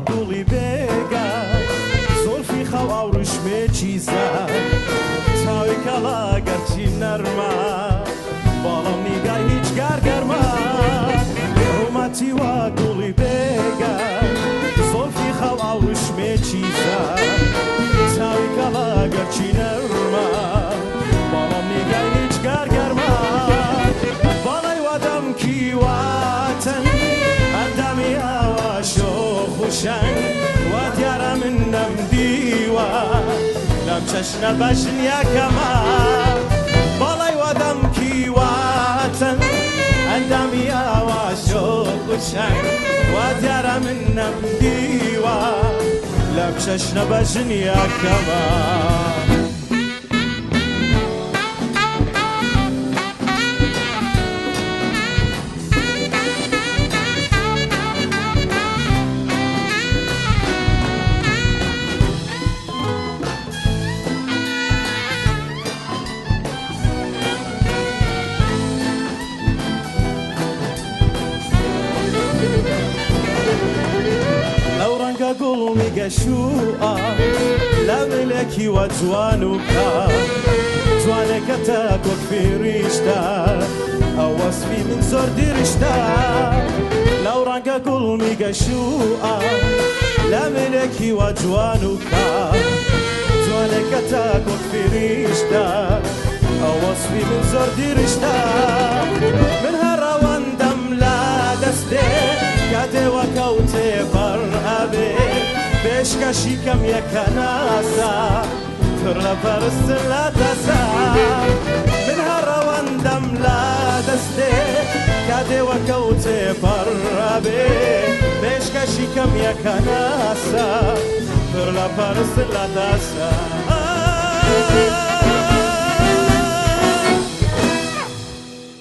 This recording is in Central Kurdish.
گوڵی بێگا زۆلفی خەو ئاوڕشمێکی زار چاوی کەڵا گەرچی نەرما باڵام نیگای هیچ گارگەرما ڕوومەتی وا گوڵی بێگا زۆلفی خەو ئاوڕشمێکی زار چاوی کەڵا گەرچی نەرما باڵام نیگای هیچ گارگەرما باڵای وادەم کیواتن ئەندامی ئاوا شۆخ و شەنگ وا دیارە من نەمدیوە لەم چەشنە بەژن یەکەمە باڵای وادەم کیواتن ئەندامی ئاوا شۆخ و شەنگ وا دیارە من نەمدیوە لەم چەشنە بەژن یەکەمە گوڵمی گەشووە لەولێکی وە جوان و کا جوانێکە تا کۆک فێریشتە ئەو وەسفی من زۆر دیریشتە لەو ڕەنگە گوڵمی گەشووە لەولێکی وە جوان و کا جوانێکە تا کۆک فێریشتە ئەو وەسفی من زۆر دیریشتە من هەڕەوەندەم لا دەستێ کاتێوە کەوتێ بەڕ ئەبێ پێشکەشی کەم یەکە ناسا تر لە پەرستن لە دەسا من هەڕەوەندەم لا دەستێ کاتێوە کەوتێ بەڕ ئەبێ پێشکەشی کەم یەکە ناسا تر لە پەرستن لە دەسا